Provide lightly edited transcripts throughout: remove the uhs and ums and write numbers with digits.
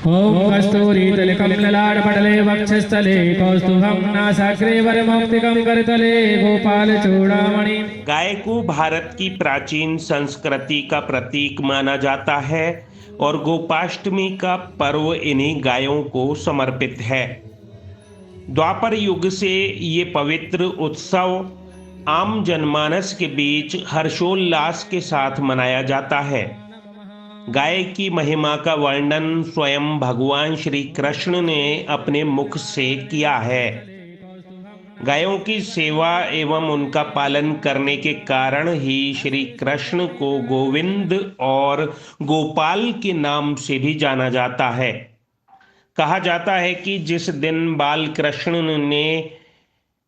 ॐ कस्तूरीतलिकं ललाटपटले वक्षस्थले कौस्तुभं नासाग्रे वरमौक्तिकं करतले गोपालचूड़ामणि। गाय को भारत की प्राचीन संस्कृति का प्रतीक माना जाता है और गोपाष्टमी का पर्व इन्हीं गायों को समर्पित है। द्वापर युग से ये पवित्र उत्सव आम जनमानस के बीच हर्षोल्लास के साथ मनाया जाता है। गाय की महिमा का वर्णन स्वयं भगवान श्री कृष्ण ने अपने मुख से किया है। गायों की सेवा एवं उनका पालन करने के कारण ही श्री कृष्ण को गोविंद और गोपाल के नाम से भी जाना जाता है। कहा जाता है कि जिस दिन बाल कृष्ण ने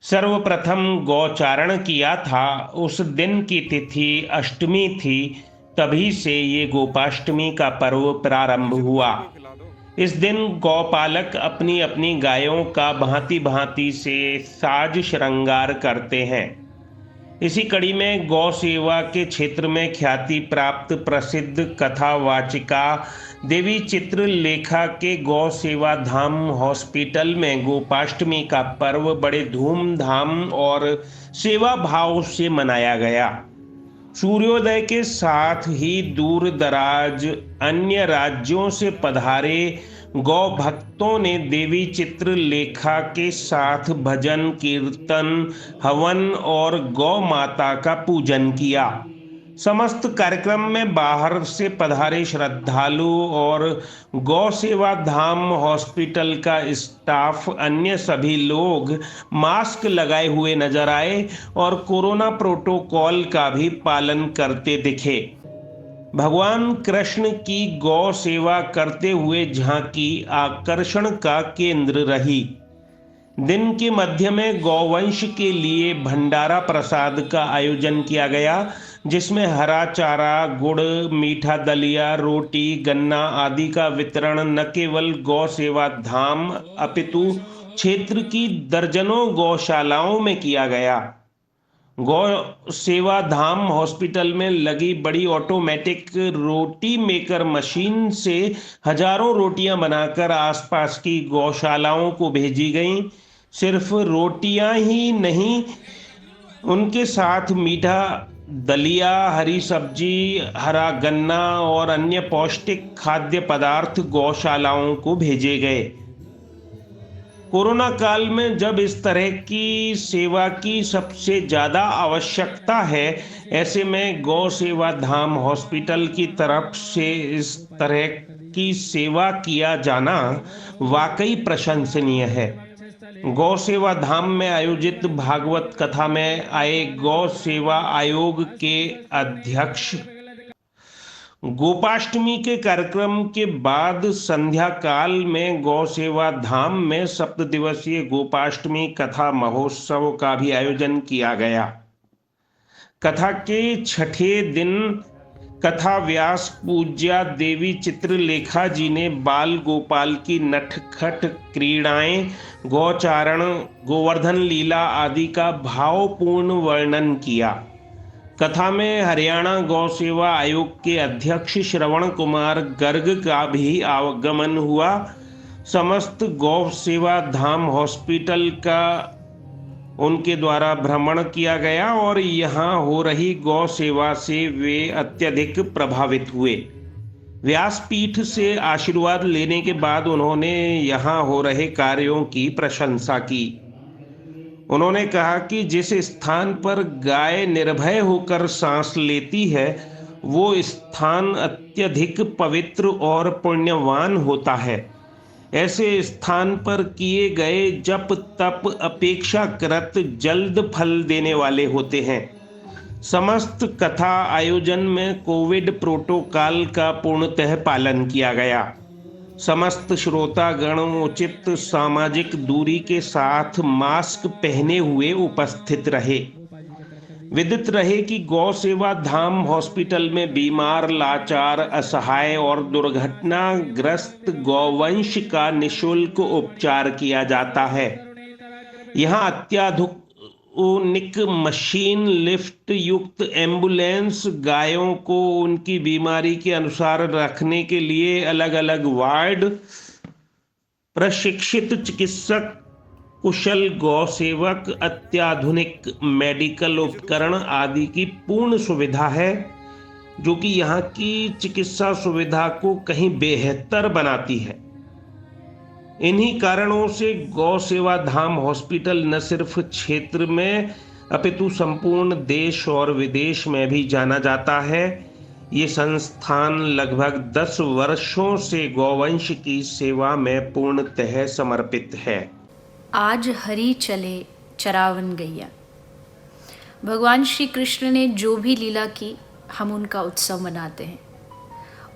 सर्वप्रथम गौचारण किया था, उस दिन की तिथि अष्टमी थी। तभी से ये गोपाष्टमी का पर्व प्रारंभ हुआ। इस दिन गौपालक अपनी अपनी गायों का भांति भांति से साज श्रृंगार करते हैं। इसी कड़ी में गौ सेवा के क्षेत्र में ख्याति प्राप्त प्रसिद्ध कथावाचिका देवी चित्रलेखा के गौ सेवा धाम हॉस्पिटल में गोपाष्टमी का पर्व बड़े धूमधाम और सेवा भाव से मनाया गया। सूर्योदय के साथ ही दूर दराज अन्य राज्यों से पधारे गौ भक्तों ने देवी चित्रलेखा के साथ भजन कीर्तन हवन और गौ माता का पूजन किया। समस्त कार्यक्रम में बाहर से पधारे श्रद्धालु और गौ सेवा धाम हॉस्पिटल का स्टाफ अन्य सभी लोग मास्क लगाए हुए नजर आए और कोरोना प्रोटोकॉल का भी पालन करते दिखे। भगवान कृष्ण की गौ सेवा करते हुए झांकी आकर्षण का केंद्र रही। दिन के मध्य में गौवंश के लिए भंडारा प्रसाद का आयोजन किया गया, जिसमें हरा चारा, गुड़, मीठा दलिया, रोटी, गन्ना आदि का वितरण न केवल गौ सेवा धाम अपितु क्षेत्र की दर्जनों गौशालाओं में किया गया। गौ सेवा धाम हॉस्पिटल में लगी बड़ी ऑटोमेटिक रोटी मेकर मशीन से हजारों रोटियां बनाकर आसपास की गौशालाओं को भेजी गईं। सिर्फ रोटियां ही नहीं, उनके साथ मीठा दलिया, हरी सब्जी, हरा गन्ना और अन्य पौष्टिक खाद्य पदार्थ गौशालाओं को भेजे गए। कोरोना काल में जब इस तरह की सेवा की सबसे ज्यादा आवश्यकता है, ऐसे में गौ सेवा धाम हॉस्पिटल की तरफ से इस तरह की सेवा किया जाना वाकई प्रशंसनीय है। गौ सेवा धाम में आयोजित भागवत कथा में आए गौ सेवा आयोग के अध्यक्ष गोपाष्टमी के कार्यक्रम के बाद संध्या काल में गौ सेवा धाम में 7 दिवसीय गोपाष्टमी कथा महोत्सव का भी आयोजन किया गया। कथा के छठे दिन कथा व्यास पूज्या देवी चित्रलेखा जी ने बाल गोपाल की नटखट क्रीड़ाएं, गौचारण, गोवर्धन लीला आदि का भावपूर्ण वर्णन किया। कथा में हरियाणा गौ सेवा आयोग के अध्यक्ष श्रवण कुमार गर्ग का भी आगमन हुआ। समस्त गौ सेवा धाम हॉस्पिटल का उनके द्वारा भ्रमण किया गया और यहाँ हो रही गौ सेवा से वे अत्यधिक प्रभावित हुए। व्यासपीठ से आशीर्वाद लेने के बाद उन्होंने यहाँ हो रहे कार्यों की प्रशंसा की। उन्होंने कहा कि जिस स्थान पर गाय निर्भय होकर सांस लेती है, वो स्थान अत्यधिक पवित्र और पुण्यवान होता है। ऐसे स्थान पर किए गए जप तप अपेक्षाकृत जल्द फल देने वाले होते हैं। समस्त कथा आयोजन में कोविड प्रोटोकॉल का पूर्णतः पालन किया गया। समस्त श्रोतागण उचित सामाजिक दूरी के साथ मास्क पहने हुए उपस्थित रहे। विदित रहे कि गौ सेवा धाम हॉस्पिटल में बीमार, लाचार, असहाय और दुर्घटनाग्रस्त गौवंश का निःशुल्क उपचार किया जाता है। यहाँ अत्याधुनिक आधुनिक मशीन लिफ्ट युक्त एम्बुलेंस, गायों को उनकी बीमारी के अनुसार रखने के लिए अलग अलग वार्ड, प्रशिक्षित चिकित्सक, कुशल गौ सेवक, अत्याधुनिक मेडिकल उपकरण आदि की पूर्ण सुविधा है, जो कि यहाँ की चिकित्सा सुविधा को कहीं बेहतर बनाती है। इन्हीं कारणों से गौ सेवा धाम हॉस्पिटल न सिर्फ क्षेत्र में अपितु संपूर्ण देश और विदेश में भी जाना जाता है। ये संस्थान लगभग 10 वर्षों से गौवंश की सेवा में पूर्णतः समर्पित है। आज हरि चले चरावन गैया। भगवान श्री कृष्ण ने जो भी लीला की, हम उनका उत्सव मनाते हैं,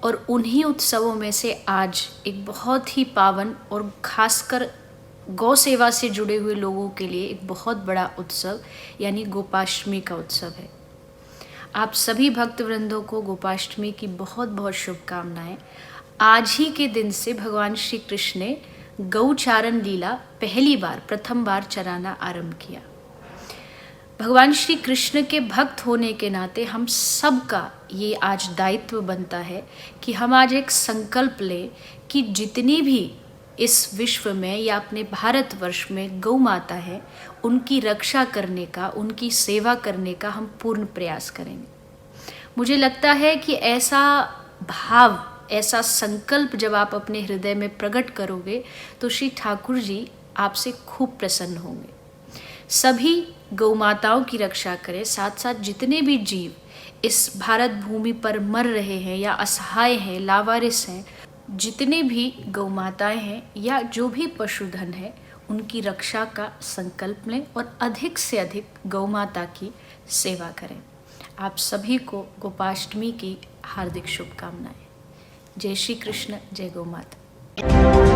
और उन्हीं उत्सवों में से आज एक बहुत ही पावन और खासकर गौ सेवा से जुड़े हुए लोगों के लिए एक बहुत बड़ा उत्सव यानी गोपाष्टमी का उत्सव है। आप सभी भक्तवृंदों को गोपाष्टमी की बहुत बहुत शुभकामनाएं। आज ही के दिन से भगवान श्री कृष्ण ने गौचारण लीला प्रथम बार चराना आरंभ किया। भगवान श्री कृष्ण के भक्त होने के नाते हम सबका ये आज दायित्व बनता है कि हम आज एक संकल्प लें कि जितनी भी इस विश्व में या अपने भारतवर्ष में गौ माता है, उनकी रक्षा करने का, उनकी सेवा करने का हम पूर्ण प्रयास करेंगे। मुझे लगता है कि ऐसा भाव, ऐसा संकल्प जब आप अपने हृदय में प्रकट करोगे तो श्री ठाकुर जी आपसे खूब प्रसन्न होंगे। सभी गौ माताओं की रक्षा करें, साथ साथ जितने भी जीव इस भारत भूमि पर मर रहे हैं या असहाय हैं, लावारिस हैं, जितने भी गौ माताएं हैं या जो भी पशुधन है, उनकी रक्षा का संकल्प लें और अधिक से अधिक गौ माता की सेवा करें। आप सभी को गोपाष्टमी की हार्दिक शुभकामनाएं। जय श्री कृष्ण, जय गौ माता।